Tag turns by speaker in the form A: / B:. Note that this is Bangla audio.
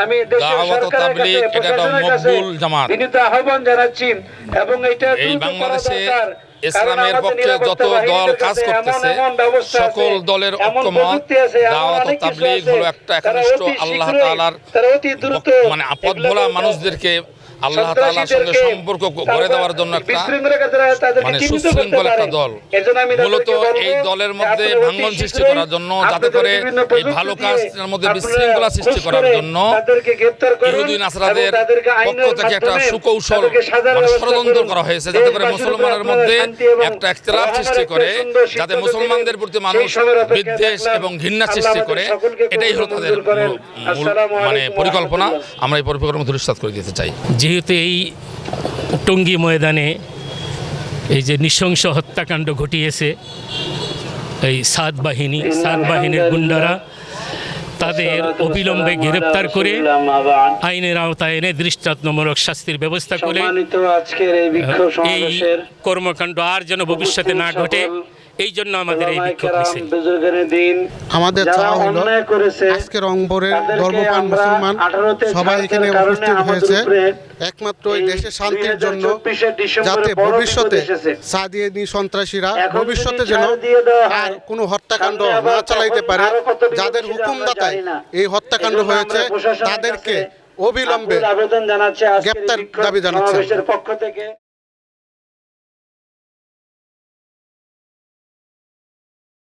A: আমি দেশের
B: দাওয়াত ও
A: সরকারের
B: তাবলীগ
A: কাছে
B: এটা একটা
A: প্রশাসনের কাছে
B: মকবুল জামাত।
A: বিনীত আহ্বান জানাচ্ছি এবং এটা
B: এই
A: দ্রুত করা
B: বাংলাদেশে
A: দরকার।
B: ইসলামের পক্ষে যত দল কাজ করতেছে সকল দলের ঐক্যমত দাওয়াত ও তাবলীগ হলো একটা একনিষ্ঠ আল্লাহ তাআলার মানে আপদ ভোলা মানুষদেরকে আল্লাহ তাআলার সঙ্গে সম্পর্ক গড়ে দেওয়ার জন্য একটা মানে সুশৃঙ্খল একটা দল। মূলত এই দলের মধ্যে ভাঙন সৃষ্টি করার জন্য, যাতে করে এই ভালো কাজের মধ্যে বিশৃঙ্খলা সৃষ্টি করার জন্য ইহুদি নাসরাদের পক্ষ থেকে একটা সুকৌশল মানে ষড়যন্ত্র করা হয়েছে, যাতে করে মুসলমানের মধ্যে একটা ইখতিলাফ সৃষ্টি করে, যাতে মুসলমানদের প্রতি মানুষ বিদ্বেষ এবং ঘৃণা সৃষ্টি করে। এটাই হলো তাদের মূল মানে পরিকল্পনা। আমরা এই পরিকল্পনা ধূলিসাৎ করে দিতে চাই।
C: যেহেতু এই টঙ্গী ময়দানে এই যে নৃশংস হত্যাকাণ্ড ঘটিয়েছে এই সাত বাহিনীর গুন্ডারা, তাদের অবিলম্বে গ্রেপ্তার করে আইনের আওতায় এনে দৃষ্টান্তমূলক শাস্তির ব্যবস্থা করে এই কর্মকাণ্ড আর যেন ভবিষ্যতে না ঘটে, এই জন্য আমাদের এই বিক্ষোভ মিছিল।
D: আমাদের চাওয়া হলো আজকে রংপুরের ধর্মপ্রাণ মুসলমান সবাই এখানে উপস্থিত হয়েছে একমাত্র এই দেশের শান্তির জন্য, যাতে ভবিষ্যতে সাদিয়ানি সন্ত্রাসীরা ভবিষ্যতে যেন আর কোনো হত্যাকাণ্ড না চালাইতে পারে। যাদের হুকুমদাতায় এই হত্যাকাণ্ড হয়েছে তাদেরকে অবিলম্বে গ্রেপ্তার দাবি জানাচ্ছে।